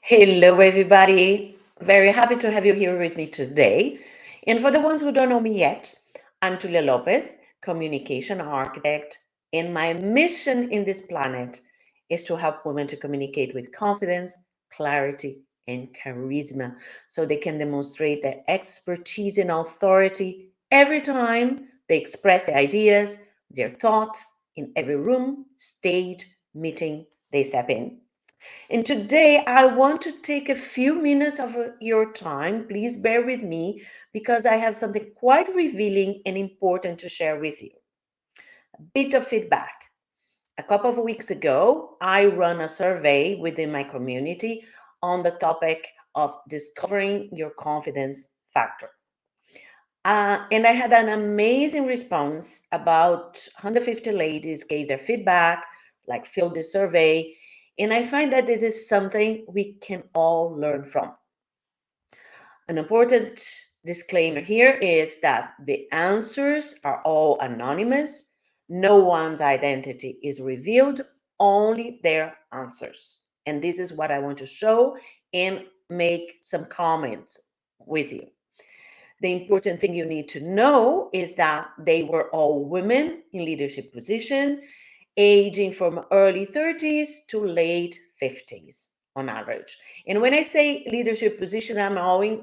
Hello, everybody. Very happy to have you here with me today. And for the ones who don't know me yet, I'm Tulia Lopez, communication architect, and my mission in this planet is to help women to communicate with confidence, clarity, and charisma so they can demonstrate their expertise and authority every time they express their ideas, their thoughts in every room, stage, meeting they step in. And today I want to take a few minutes of your time. Please bear with me because I have something quite revealing and important to share with you. A bit of feedback. A couple of weeks ago, I ran a survey within my community on the topic of discovering your confidence factor. And I had an amazing response. About 150 ladies gave their feedback, like filled the survey. And I find that this is something we can all learn from. An important disclaimer here is that the answers are all anonymous. No one's identity is revealed, only their answers. And this is what I want to show and make some comments with you. The important thing you need to know is that they were all women in leadership position, aging from early 30s to late 50s on average. And when I say leadership position, I'm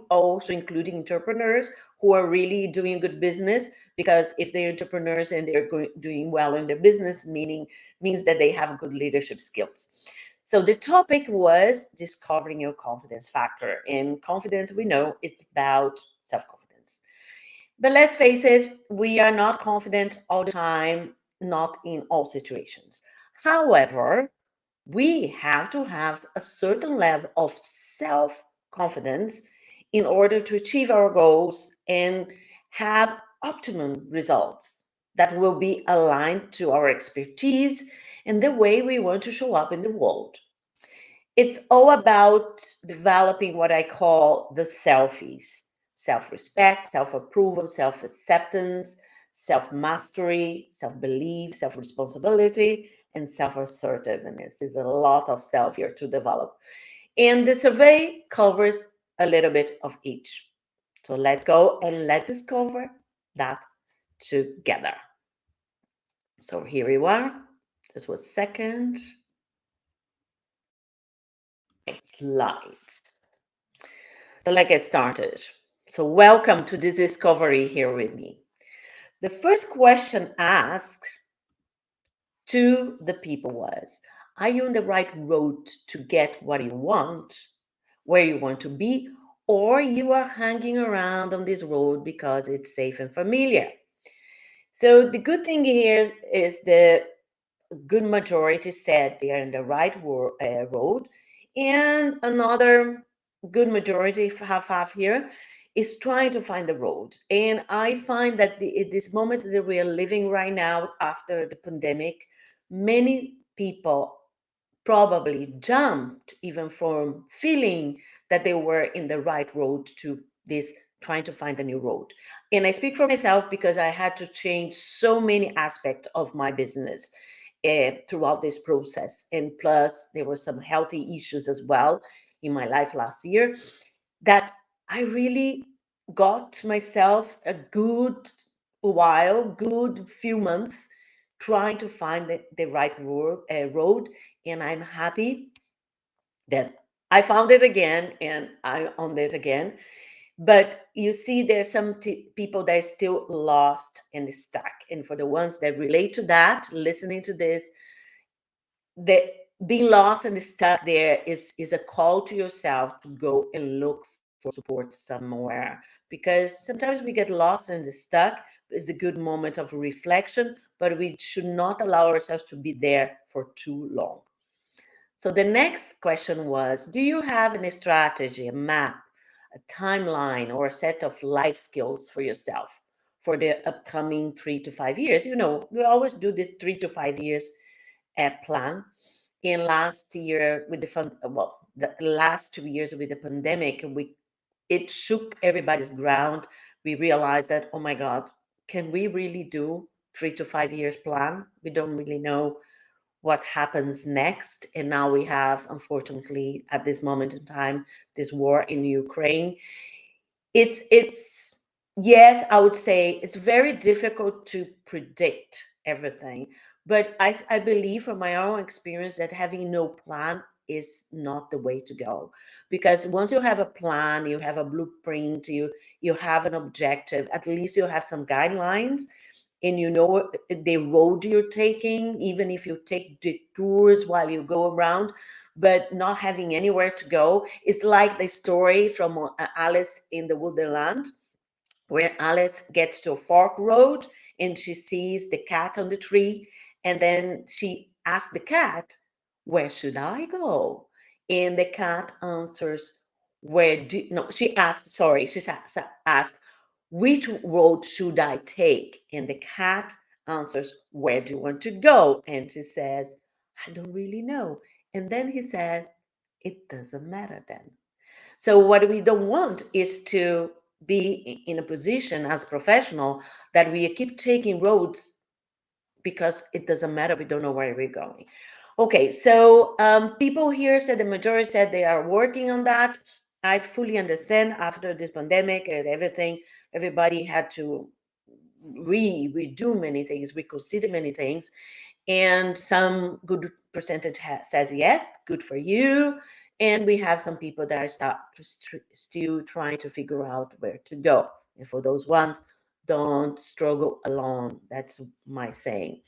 also including entrepreneurs who are really doing good business, because if they're entrepreneurs and they're doing well in their business, means that they have good leadership skills. So the topic was discovering your confidence factor. And confidence, we know it's about self-confidence. But let's face it, we are not confident all the time, not in all situations. However, we have to have a certain level of self confidence in order to achieve our goals and have optimum results that will be aligned to our expertise and the way we want to show up in the world. It's all about developing what I call the selfies: self respect, self approval, self acceptance, self mastery, self belief, self responsibility, and self assertiveness. There's a lot of self here to develop. And the survey covers a little bit of each. So let's go and let's discover that together. So here we are. This was second slides. So let's get started. So welcome to this discovery here with me. The first question asked to the people was, are you on the right road to get what you want, where you want to be, or you are hanging around on this road because it's safe and familiar? So the good thing here is the good majority said they are in the right road, and another good majority, half here, is trying to find the road. And I find that in this moment that we are living right now after the pandemic, many people probably jumped even from feeling that they were in the right road to this trying to find a new road. And I speak for myself because I had to change so many aspects of my business throughout this process. And plus, there were some healthy issues as well in my life last year that I really got myself a good while, good few months trying to find the right road. And I'm happy that I found it again and I'm on it again. But you see, there's some people that are still lost and stuck. And for the ones that relate to that, listening to this, the being lost and stuck there is a call to yourself to go and look for support somewhere, because sometimes we get lost and stuck. It's a good moment of reflection, but we should not allow ourselves to be there for too long. So the next question was, do you have any strategy, a map, a timeline, or a set of life skills for yourself for the upcoming 3 to 5 years? You know, we always do this 3 to 5 years plan. In last year with the the last 2 years with the pandemic, it shook everybody's ground. We realized that, oh my God, can we really do 3 to 5 years plan? We don't really know what happens next. And now we have, unfortunately, at this moment in time, this war in Ukraine. It's yes, I would say it's very difficult to predict everything, but I believe from my own experience that having no plan is not the way to go, because once you have a plan, you have a blueprint, you have an objective, at least you have some guidelines, and you know the road you're taking, even if you take detours while you go around, but not having anywhere to go. It's like the story from Alice in the Wonderland, where Alice gets to a fork road and she sees the cat on the tree, and then she asks the cat, "Where should I go?" And the cat answers, "Where do no?" She asked, sorry, she asked, "Which road should I take?" And the cat answers, "Where do you want to go?" And she says, "I don't really know." And then he says, "It doesn't matter then." So what we don't want is to be in a position as a professional that we keep taking roads because it doesn't matter. We don't know where we're going. Okay, so people here said, the majority said they are working on that. I fully understand after this pandemic and everything, everybody had to redo many things, reconsider many things, and some good percentage says yes, good for you, and we have some people that are still trying to figure out where to go. And for those ones, don't struggle alone. That's my saying.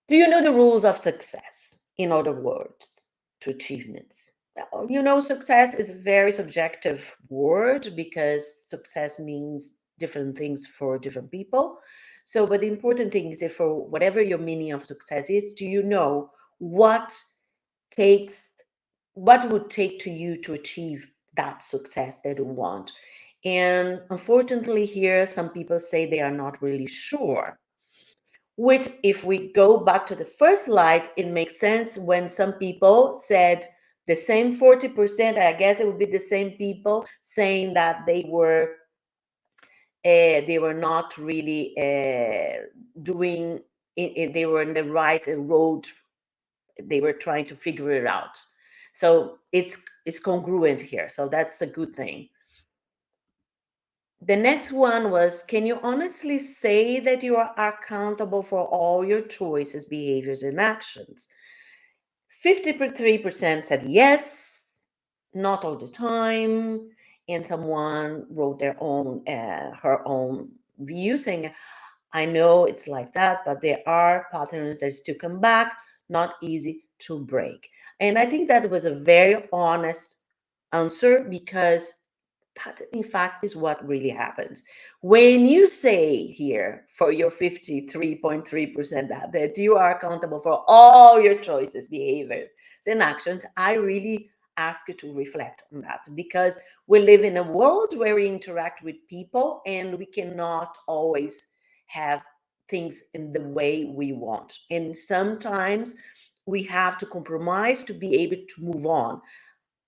Do you know the rules of success? In other words, to achievements. Well, you know, success is a very subjective word because success means different things for different people. So, but the important thing is that for whatever your meaning of success is, do you know what takes, what would take to you to achieve that success that you want? And unfortunately, here, some people say they are not really sure, which, if we go back to the first slide, it makes sense when some people said the same 40%, I guess it would be the same people saying that they were not really doing it, they were in the right road, they were trying to figure it out. So it's congruent here. So that's a good thing. The next one was, can you honestly say that you are accountable for all your choices, behaviors, and actions? 53% said yes, not all the time. And someone wrote their own, her own view saying, I know it's like that, but there are patterns that still come back, not easy to break. And I think that was a very honest answer, because that in fact is what really happens when you say here for your 53.3% that you are accountable for all your choices, behaviors, and actions. I really ask you to reflect on that, because we live in a world where we interact with people and we cannot always have things in the way we want, and sometimes we have to compromise to be able to move on.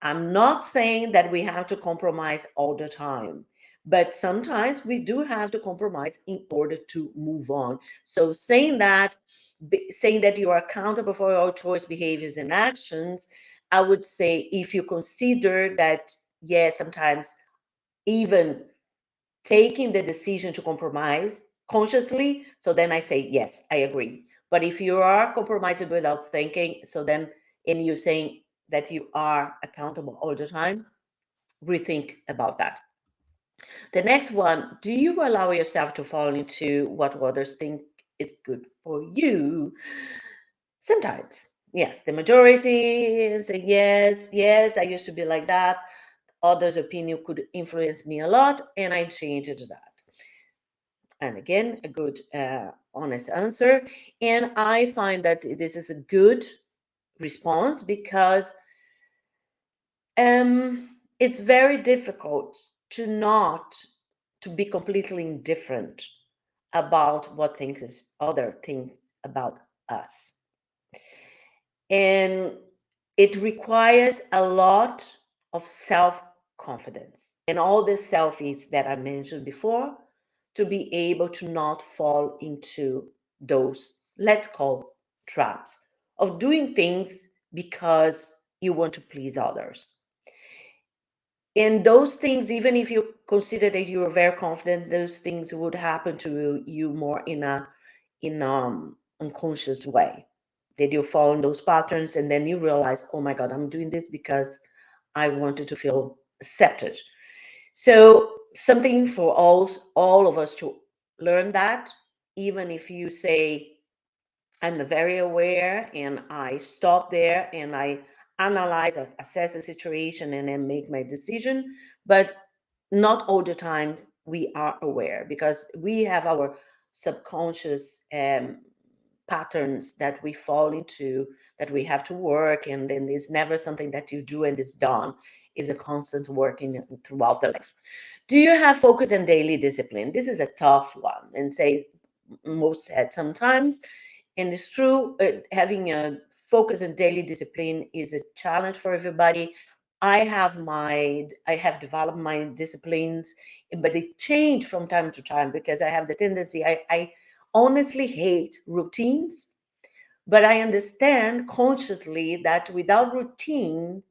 I'm not saying that we have to compromise all the time, but sometimes we do have to compromise in order to move on. So saying that you are accountable for your choice, behaviors, and actions, I would say if you consider that, yes, sometimes even taking the decision to compromise consciously, so then I say, yes, I agree. But if you are compromising without thinking, so then, and you're saying that you are accountable all the time, rethink about that. The next one, do you allow yourself to fall into what others think is good for you? Sometimes, yes. The majority say yes, yes, I used to be like that. Others' opinion could influence me a lot, and I changed that. And again, a good, honest answer. And I find that this is a good response because it's very difficult to not to be completely indifferent about what things other think about us, and it requires a lot of self-confidence and all the selfies that I mentioned before to be able to not fall into those, let's call, traps of doing things because you want to please others. And those things, even if you consider that you are very confident, those things would happen to you more in unconscious way. That you fall in those patterns, and then you realize, oh my God, I'm doing this because I wanted to feel accepted. So something for all of us to learn that, even if you say, I'm very aware and I stop there and I analyze, assess the situation and then make my decision. But not all the times we are aware because we have our subconscious patterns that we fall into, that we have to work, and then there's never something that you do and is done. Is a constant working throughout the life. Do you have focus and daily discipline? This is a tough one, and say most said sometimes, and it's true, having a focus and daily discipline is a challenge for everybody. I have developed my disciplines, but they change from time to time because I have the tendency, I honestly hate routines, but I understand consciously that without routine,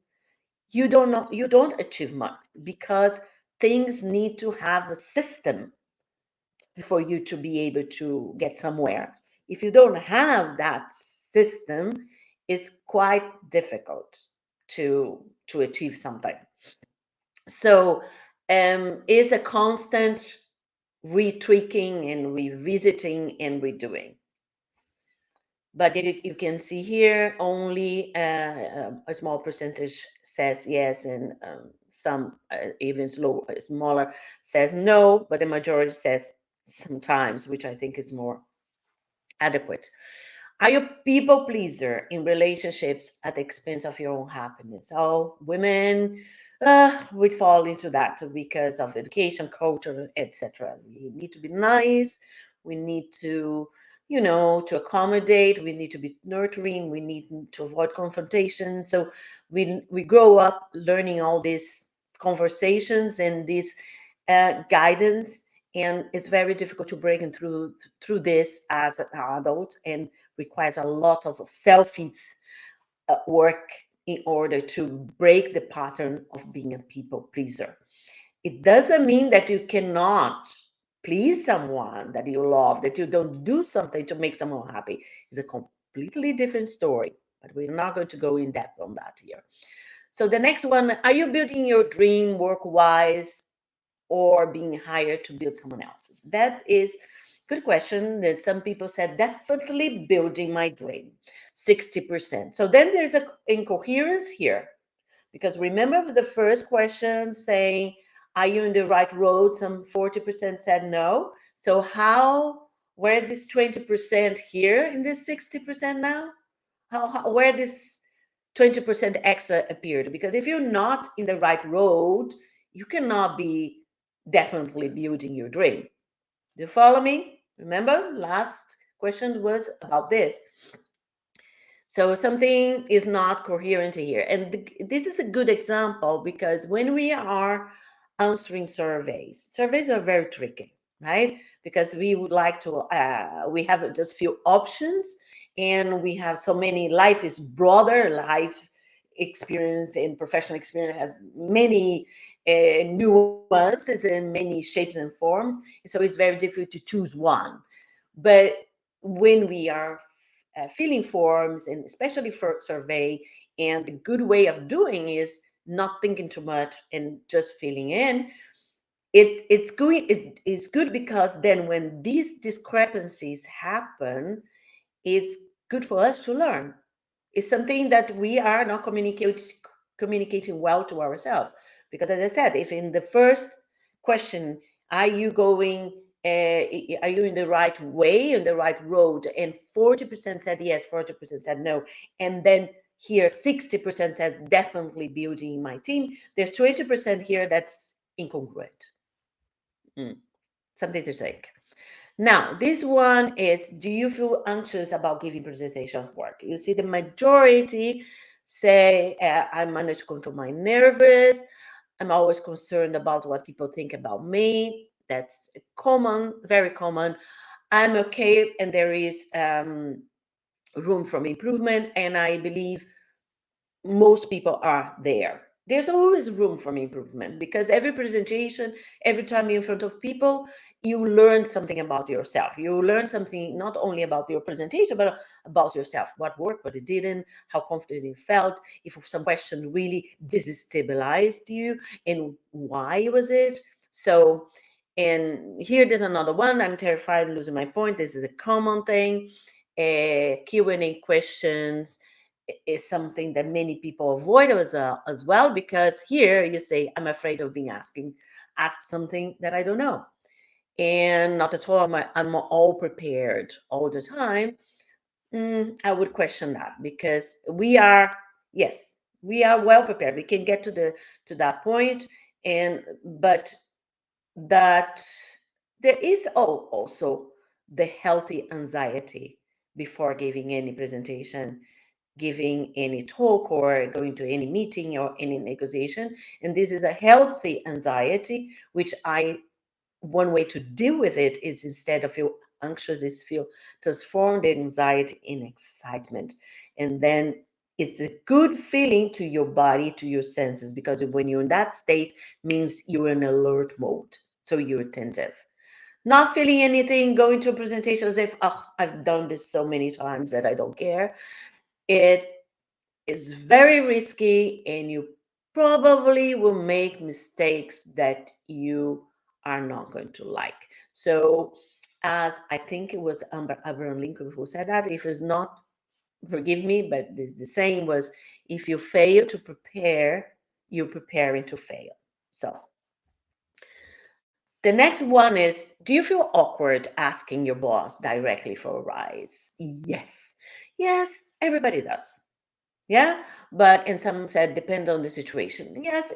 you don't achieve much because things need to have a system for you to be able to get somewhere. If you don't have that system, it's quite difficult to achieve something. So it's a constant retweaking and revisiting and redoing. But you can see here only a small percentage says yes, and some even smaller says no, but the majority says sometimes, which I think is more adequate. Are you a people pleaser in relationships at the expense of your own happiness? Oh, women, we fall into that because of education, culture, etc. We need to be nice. We need to accommodate. We need to be nurturing. We need to avoid confrontation. So we grow up learning all these conversations and this guidance, and it's very difficult to break through this as an adult, and requires a lot of selfies work in order to break the pattern of being a people pleaser. It doesn't mean that you cannot please someone that you love, that you don't do something to make someone happy. It's a completely different story, but we're not going to go in depth on that here. So the next one, are you building your dream work-wise or being hired to build someone else's? That is good question. That some people said definitely building my dream, 60%. So then there's a incoherence here, because remember the first question saying, are you in the right road? Some 40% said no. So where this 20% here in this 60% now? Where this 20% extra appeared? Because if you're not in the right road, you cannot be definitely building your dream. Do you follow me? Remember, last question was about this. So something is not coherent here. And this is a good example because when we are answering surveys are very tricky, right? Because we would like to, we have just few options, and we have so many, life is broader, life experience and professional experience has many nuances and many shapes and forms. So it's very difficult to choose one. But when we are filling forms, and especially for survey, and the good way of doing is not thinking too much and just filling in, it is good because then when these discrepancies happen, it's good for us to learn. It's something that we are not communicating well to ourselves. Because as I said, if in the first question, are you going, are you in the right way, in the right road? And 40% said yes, 40% said no. And then here, 60% said definitely building my team. There's 20% here that's incongruent. Something to think. Now, this one is, do you feel anxious about giving presentation work? You see, the majority say, I manage to control my nervous. I'm always concerned about what people think about me. That's common, very common. I'm okay, and there is room for improvement, and I believe most people are there. There's always room for improvement because every presentation, every time you're in front of people, you learn something about yourself. You learn something not only about your presentation, but about yourself. What worked, what it didn't, how confident you felt, if some question really destabilized you, and why was it? So, and here there's another one. I'm terrified of losing my point. This is a common thing. Q&A questions is something that many people avoid as well, because here you say, I'm afraid of being asked something that I don't know. And not at all, I'm all prepared all the time. I would question that, because yes, we are well prepared. We can get to that point, but that there is also the healthy anxiety before giving any presentation, giving any talk, or going to any meeting or any negotiation. And this is a healthy anxiety, which one way to deal with it is, instead of feel anxious, is transform the anxiety in excitement. And then it's a good feeling to your body, to your senses, because when you're in that state, means you're in alert mode. So you're attentive. Not feeling anything, going to a presentation as if, oh, I've done this so many times that I don't care. It is very risky, and you probably will make mistakes that you are not going to like. So, as I think it was Abraham Lincoln who said that, if it's not, forgive me, but the saying was, if you fail to prepare, you're preparing to fail. So, the next one is, do you feel awkward asking your boss directly for a rise? Yes. Yes, everybody does. Yeah, but and some said depend on the situation. Yes,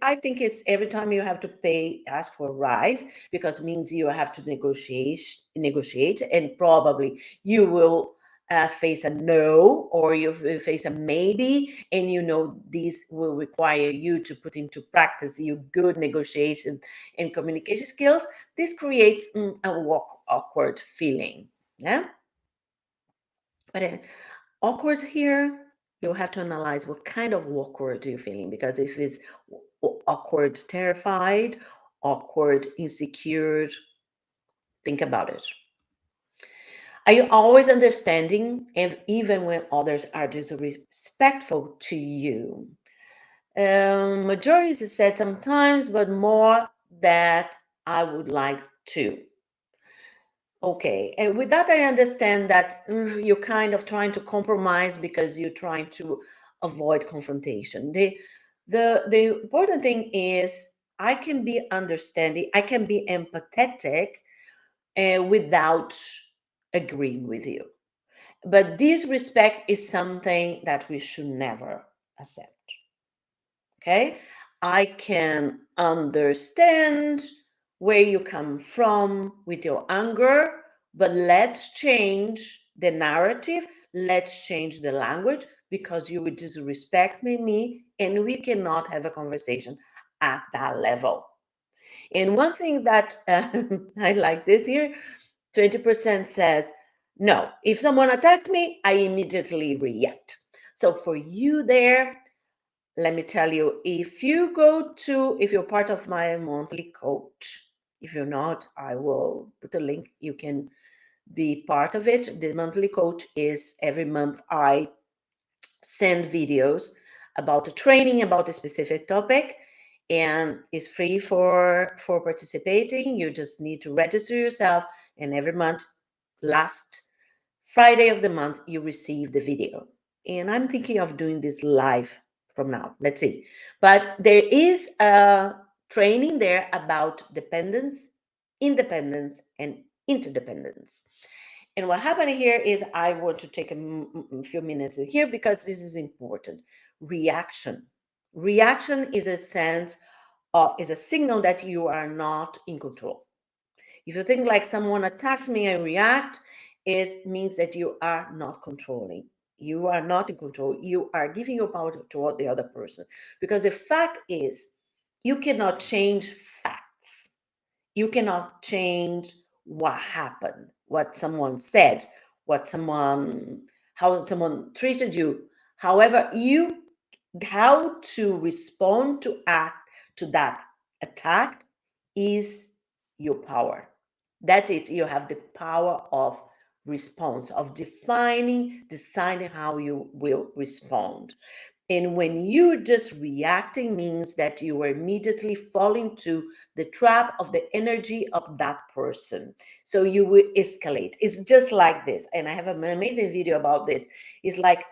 I think it's every time you have to ask for a rise, because it means you have to negotiate, and probably you will face a no, or you face a maybe, and these will require you to put into practice your good negotiation and communication skills. This creates a awkward feeling. Yeah, but awkward here, you'll have to analyze what kind of awkward you're feeling, because if it's awkward terrified, awkward insecure, think about it. Are you always understanding, if even when others are disrespectful to you? Majority said sometimes, but more that I would like to. Okay, and with that, I understand that you're kind of trying to compromise because you're trying to avoid confrontation. The important thing is, I can be understanding, I can be empathetic without agreeing with you. But disrespect is something that we should never accept. Okay, I can understand where you come from with your anger, but let's change the narrative, let's change the language, because you would disrespect me, and we cannot have a conversation at that level. And one thing that I like this here, 20% says, no, if someone attacks me, I immediately react. So for you there, let me tell you, if you're part of my monthly coach, if you're not, I will put a link. You can be part of it. The monthly coach is every month I send videos about a training about a specific topic, and it's free for participating. You just need to register yourself, and every month, last Friday of the month, you receive the video. And I'm thinking of doing this live from now. Let's see. But there is a training there about dependence, independence, and interdependence. And what happened here is, I want to take a few minutes here because this is important. Reaction. Reaction is is a signal that you are not in control. If you think like someone attacks me and react, it means that you are not controlling. You are not in control. You are giving your power to the other person. Because the fact is, you cannot change facts. You cannot change what happened, what someone said, what someone, how someone treated you. However, how to respond to that attack is your power. That is, you have the power of response, of deciding how you will respond. And when you're just reacting means that you are immediately falling to the trap of the energy of that person. So you will escalate. It's just like this. And I have an amazing video about this. It's like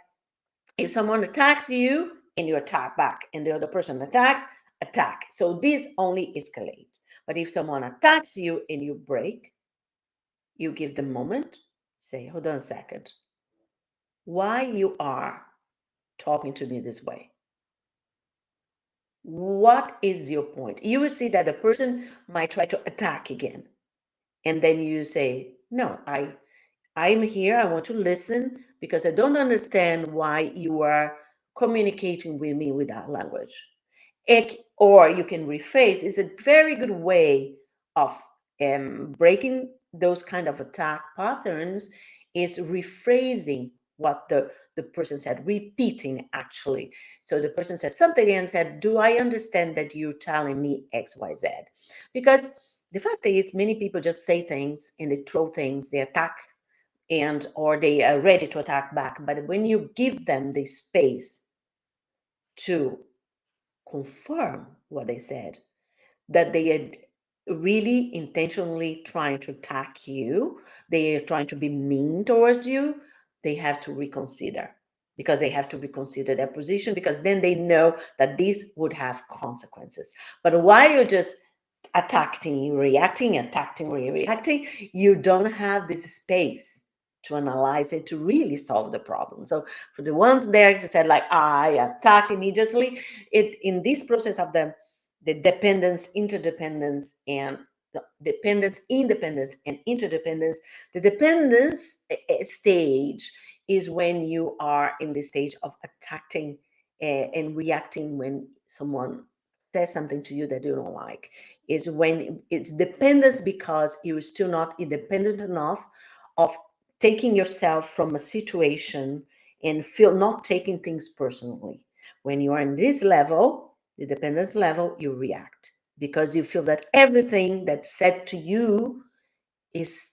if someone attacks you and you attack back, and the other person attack. So this only escalates. But if someone attacks you and you break, you give them a moment, say, hold on a second. Why you are talking to me this way? What is your point? You will see that the person might try to attack again. And then you say, no, I'm here. I want to listen because I don't understand why you are communicating with me with that language. Or you can rephrase. It's a very good way of breaking those kind of attack patterns is rephrasing what the person said, repeating actually. So the person said something and said, do I understand that you're telling me X, Y, Z? Because the fact is many people just say things and they throw things, they attack or they are ready to attack back. But when you give them the space to confirm what they said, that they had really intentionally trying to attack you, they are trying to be mean towards you, they have to reconsider, because they have to reconsider their position, because then they know that this would have consequences. But while you're just attacking, reacting, you don't have this space to analyze it, to really solve the problem. So for the ones there who said like, I attack immediately, it in this process of the dependence, interdependence, and dependence, independence, and interdependence, the dependence stage is when you are in the stage of attacking and reacting when someone says something to you that you don't like. Is when it's dependence because you're still not independent enough of taking yourself from a situation and feel not taking things personally. When you are in this level, the dependence level, you react because you feel that everything that's said to you is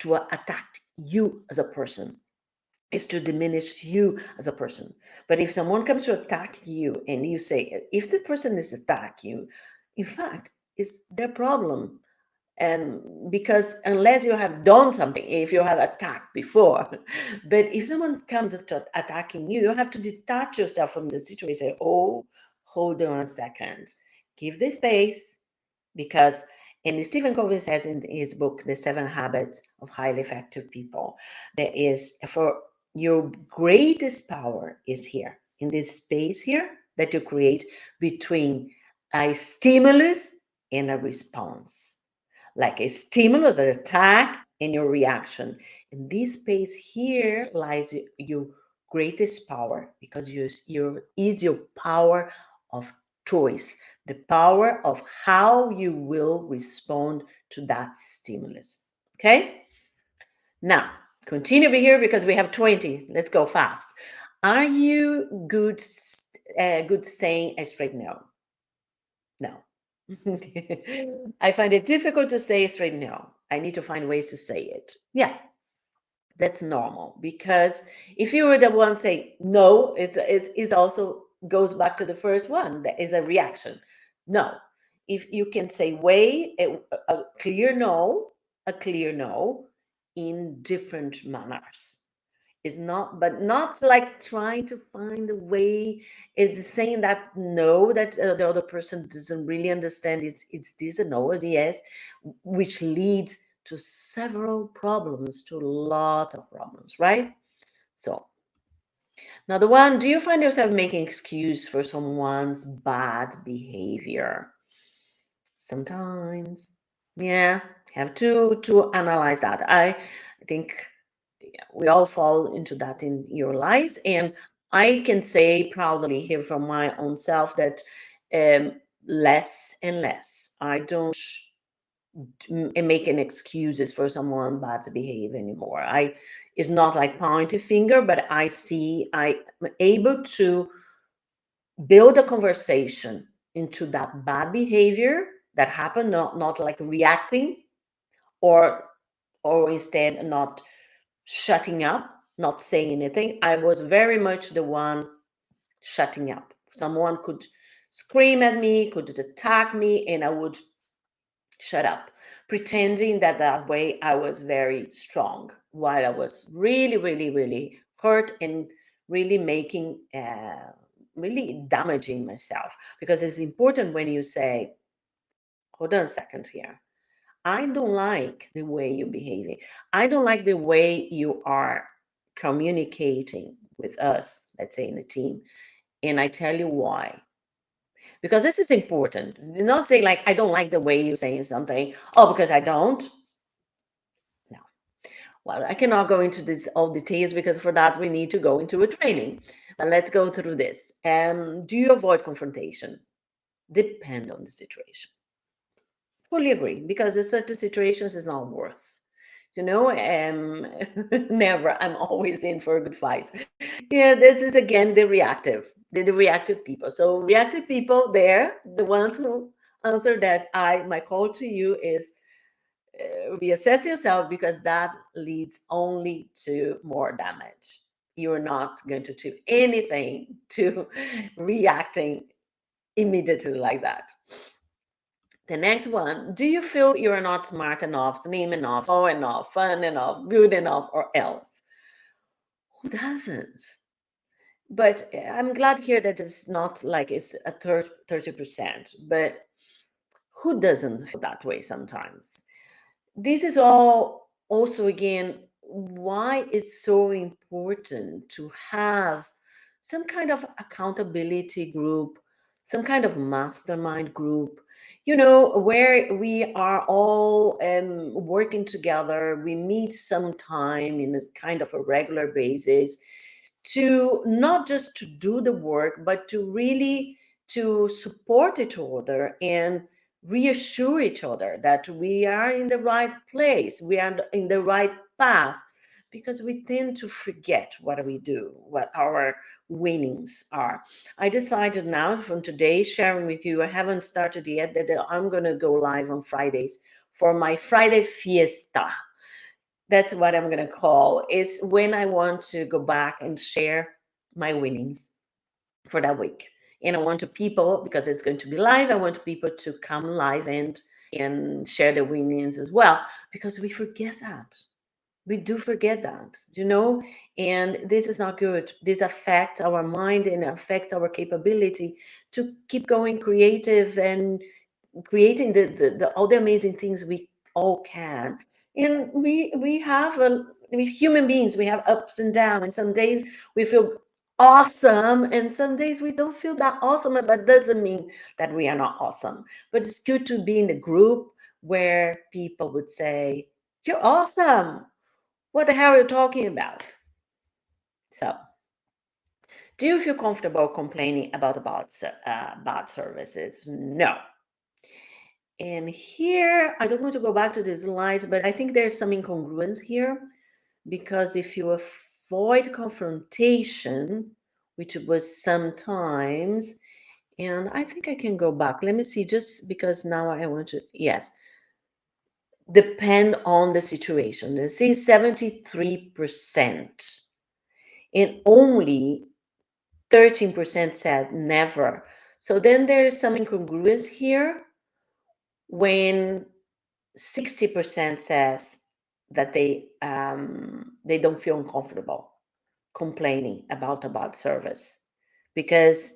to attack you as a person, is to diminish you as a person. But if someone comes to attack you and you say, if the person is attack you, in fact, it's their problem. And because unless you have done something, if you have attacked before, but if someone comes to attacking you, you have to detach yourself from the situation. Say, oh, hold on a second, give the space, because and Stephen Covey says in his book, The 7 Habits of Highly Effective People, there is for your greatest power is here in this space here that you create between a stimulus and a response. Like a stimulus, an attack, and your reaction. In this space here lies your greatest power, because your power of choice, the power of how you will respond to that stimulus. Okay? Now, continue over here because we have 20. Let's go fast. Are you good saying a straight no? No. I find it difficult to say a straight no. I need to find ways to say it. Yeah, that's normal, because if you were the one say no, it's also goes back to the first one. That is a reaction. No. If you can say a clear no in different manners. It's not, but not like trying to find a way. Is saying that no, that the other person doesn't really understand. It's this a no or yes, which leads to several problems, to a lot of problems, right? So now the one, do you find yourself making excuse for someone's bad behavior? Sometimes, yeah, have to analyze that. I think we all fall into that in your lives, and I can say proudly here from my own self that less and less. I don't making excuses for someone bad to behave anymore. It's not like pointing finger, but I see I'm able to build a conversation into that bad behavior that happened, not like reacting, or instead not shutting up, not saying anything. I was very much the one shutting up. Someone could scream at me, could attack me, and I would shut up, pretending that that way I was very strong, while I was really, really, really hurt and really making, really damaging myself. Because it's important when you say, hold on a second here. I don't like the way you're behaving. I don't like the way you are communicating with us, let's say in a team. And I tell you why. Because this is important. Do not say like, I don't like the way you're saying something. Oh, because I don't. No. Well, I cannot go into this all details because for that we need to go into a training. But let's go through this. Do you avoid confrontation? Depend on the situation. Fully agree, because in certain situations it's not worth. Never. I'm always in for a good fight. Yeah, this is again the reactive, the reactive people. So reactive people, they're the ones who answer that. My call to you is reassess yourself, because that leads only to more damage. You're not going to achieve anything to reacting immediately like that. The next one, do you feel you're not smart enough, slim enough, tall enough, fun enough, good enough, or else? Who doesn't? But I'm glad here that it's not like it's a 30%, but who doesn't feel that way sometimes? This is all also again why it's so important to have some kind of accountability group, some kind of mastermind group, where we are all working together. We meet sometime in a kind of a regular basis to not just to do the work, but to really to support each other and reassure each other that we are in the right place, we are in the right path, because we tend to forget what we do, what our winnings are. I decided now from today, sharing with you, I haven't started yet, that I'm going to go live on Fridays for my Friday fiesta. That's what I'm going to call, is when I want to go back and share my winnings for that week. And I want to people, because it's going to be live, I want people to come live and share the winnings as well, because we forget that. We do forget that, and this is not good. This affects our mind and affects our capability to keep going creative and creating the all the amazing things we all can. And we have we human beings, we have ups and downs, and some days we feel awesome and some days we don't feel that awesome, but that doesn't mean that we are not awesome. But it's good to be in a group where people would say, you're awesome, what the hell are you talking about? So do you feel comfortable complaining about bad services? No. And here, I don't want to go back to the slides, but I think there's some incongruence here, because if you avoid confrontation, which was sometimes, and I think I can go back. Let me see, just because now I want to, yes, depend on the situation. You see, 73%, and only 13% said never. So then there's some incongruence here when 60% says that they don't feel uncomfortable complaining about a bad service, because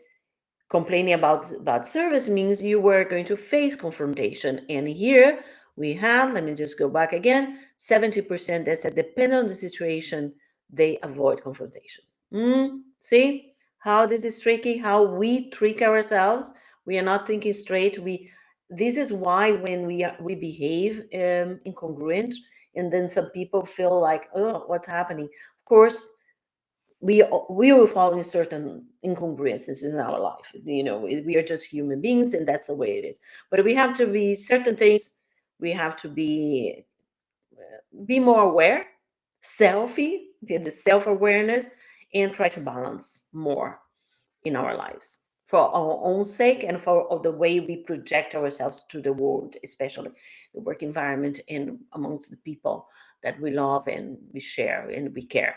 complaining about bad service means you were going to face confrontation. And here we have, let me just go back again, 70% that said depending on the situation, they avoid confrontation. See how this is tricky, how we trick ourselves. We are not thinking straight. This is why when we behave incongruent, and then some people feel like, oh, what's happening? Of course, we will fall in certain incongruences in our life. We are just human beings, and that's the way it is. But we have to be certain things. We have to be more aware. the self-awareness, and try to balance more in our lives for our own sake and for the way we project ourselves to the world, especially the work environment and amongst the people that we love and we share and we care.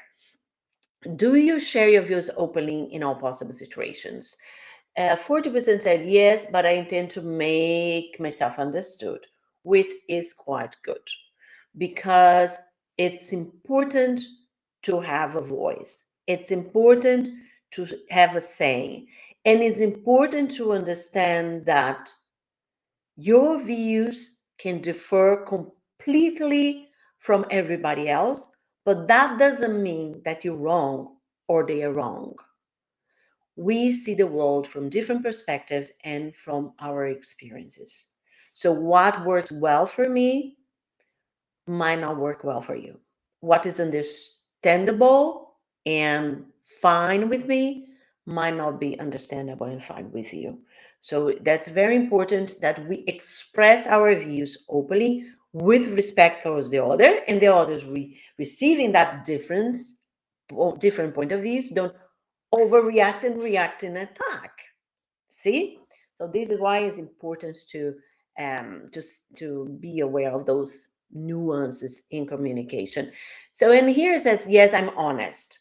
Do you share your views openly in all possible situations? 40% said yes, but I intend to make myself understood, which is quite good because it's important to have a voice. It's important to have a saying. And it's important to understand that your views can differ completely from everybody else, but that doesn't mean that you're wrong or they are wrong. We see the world from different perspectives and from our experiences. So, what works well for me might not work well for you. What is understandable and fine with me might not be understandable and fine with you. So that's very important that we express our views openly with respect towards the other, and the others receiving that different point of views, don't overreact and react and attack. See? So this is why it's important to just to be aware of those nuances in communication. So in here it says, yes, I'm honest.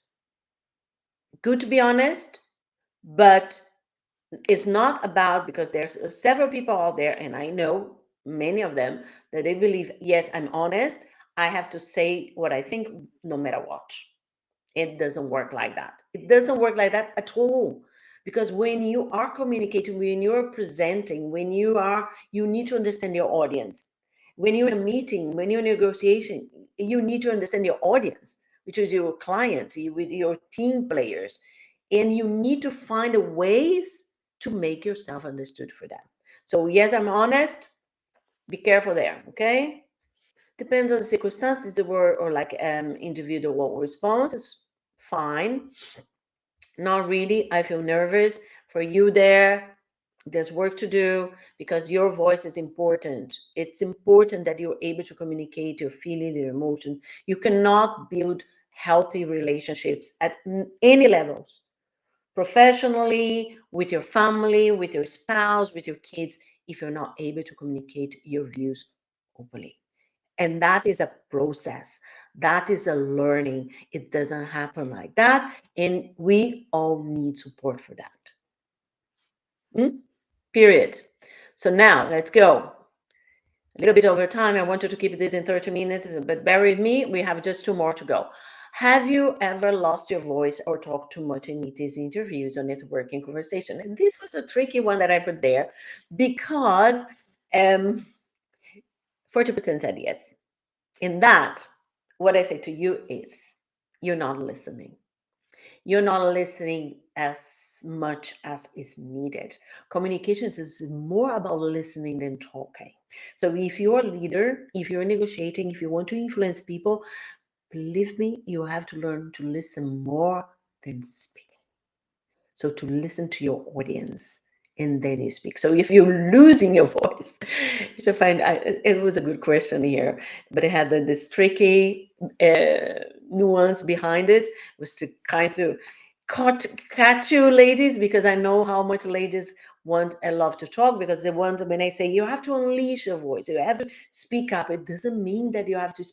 Good to be honest, but it's not about, because there's several people out there, and I know many of them, that they believe, yes, I'm honest. I have to say what I think no matter what. It doesn't work like that. It doesn't work like that at all. Because when you are communicating, when you're presenting, you need to understand your audience. When you're in a meeting, when you're in a negotiation, you need to understand your audience, which is your client, with your team players. And you need to find a ways to make yourself understood for them. So yes, I'm honest. Be careful there, okay? Depends on the circumstances, or like individual response is fine. Not really. I feel nervous for you there. There's work to do because your voice is important. It's important that you're able to communicate your feelings, your emotions. You cannot build healthy relationships at any levels, professionally, with your family, with your spouse, with your kids, if you're not able to communicate your views openly. And that is a process. That is a learning. It doesn't happen like that. And we all need support for that. Period. So now let's go. A little bit over time. I wanted to keep this in 30 minutes, but bear with me. We have just two more to go. Have you ever lost your voice or talked too much in meetings, interviews, or networking conversation? And this was a tricky one that I put there because 40% said yes. In that, what I say to you is, you're not listening. You're not listening as much as is needed. Communications is more about listening than talking. So if you're a leader, if you're negotiating, if you want to influence people, believe me, you have to learn to listen more than speak. So to listen to your audience and then you speak. So if you're losing your voice, which I find it was a good question here, but it had this tricky nuance behind it, was to kind of catch you ladies, because I know how much ladies want and love to talk, because they want, when I say you have to unleash your voice, you have to speak up, it doesn't mean that you have to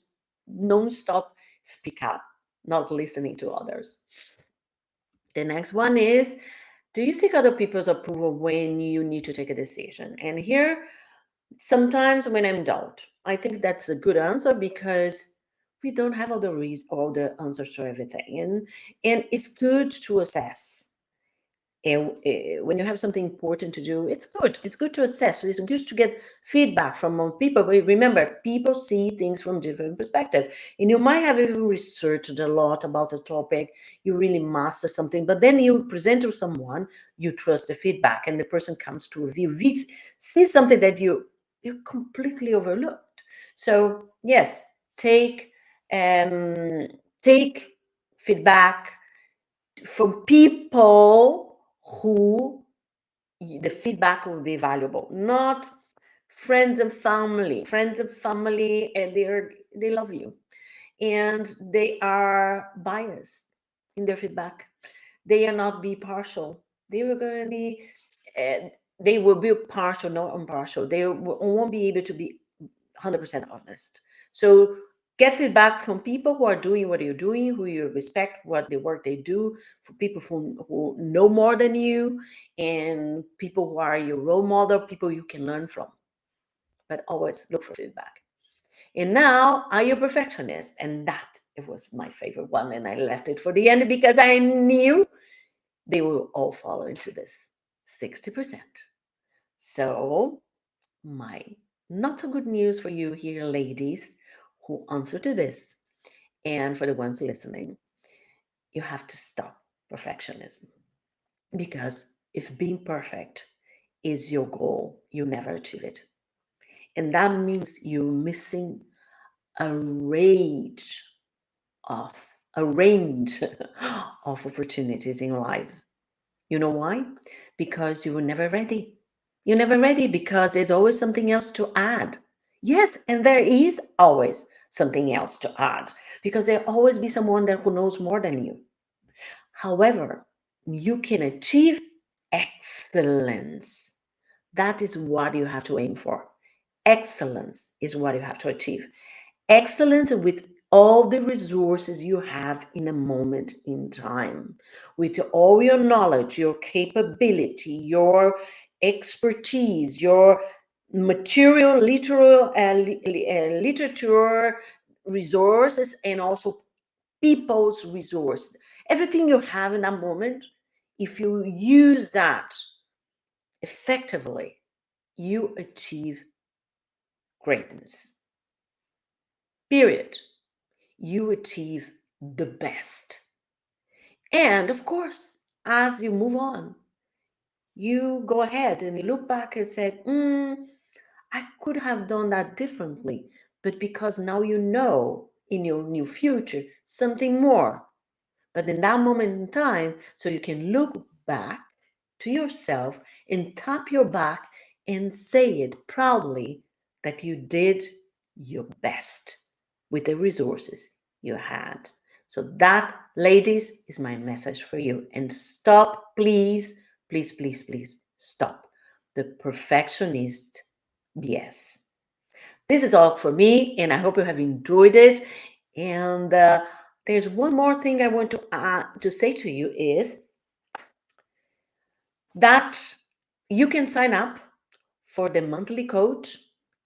non-stop speak up, not listening to others. The next one is, do you seek other people's approval when you need to take a decision? And here, sometimes when I'm in doubt, I think that's a good answer because we don't have all the answers to everything. And it's good to assess. And when you have something important to do, it's good. It's good to assess. It's good to get feedback from people. But remember, people see things from different perspectives. And you might have even researched a lot about a topic. You really master something, but then you present to someone, you trust the feedback, and the person comes to review, see something that you completely overlooked. So yes, um, take feedback from people who the feedback will be valuable, not friends and family. Friends and family, and they love you, and they are biased in their feedback. They are not be partial. They were going to be, uh, they will be partial, not impartial. They won't be able to be 100% honest. So get feedback from people who are doing what you're doing, who you respect, what the work they do, for people who know more than you, and people who are your role model, people you can learn from. But always look for feedback. And now, are you a perfectionist? And that it was my favorite one, and I left it for the end because I knew they will all fall into this 60%. So, my not so good news for you here, ladies, who answer to this, and for the ones listening, you have to stop perfectionism. Because if being perfect is your goal, you never achieve it. And that means you're missing a range of a range of opportunities in life. You know why? Because you were never ready. You're never ready because there's always something else to add. Yes, and there is always something else to add because there'll always be someone that who knows more than you. However, you can achieve excellence. That is what you have to aim for. Excellence is what you have to achieve. Excellence with all the resources you have in a moment in time, with all your knowledge, your capability, your expertise, your material, literal, literature resources, and also people's resource. Everything you have in that moment, if you use that effectively, you achieve greatness. Period. You achieve the best. And of course, as you move on, you go ahead and you look back and said, I could have done that differently. But because now you know in your new future something more. But in that moment in time, so you can look back to yourself and tap your back and say it proudly that you did your best with the resources you had. So that, ladies, is my message for you. And stop, please, please, please, please, stop the perfectionist BS. This is all for me, and I hope you have enjoyed it. And there's one more thing I want to say to you is that you can sign up for the monthly coach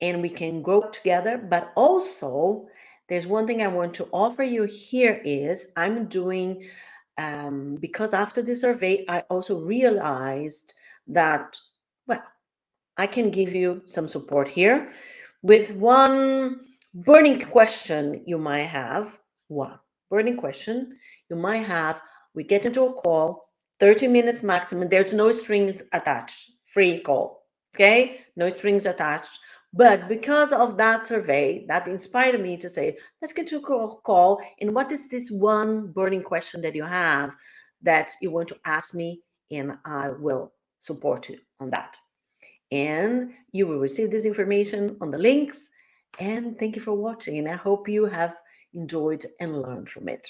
and we can grow together. But also, there's one thing I want to offer you here is I'm doing, because after the survey, I also realized that, well, I can give you some support here with one burning question you might have. One burning question you might have. We get into a call, 30 minutes maximum. There's no strings attached, free call. Okay, no strings attached. But because of that survey, that inspired me to say, let's get to a call. And what is this one burning question that you have that you want to ask me? And I will support you on that. And you will receive this information on the links. And thank you for watching. And I hope you have enjoyed and learned from it.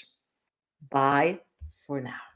Bye for now.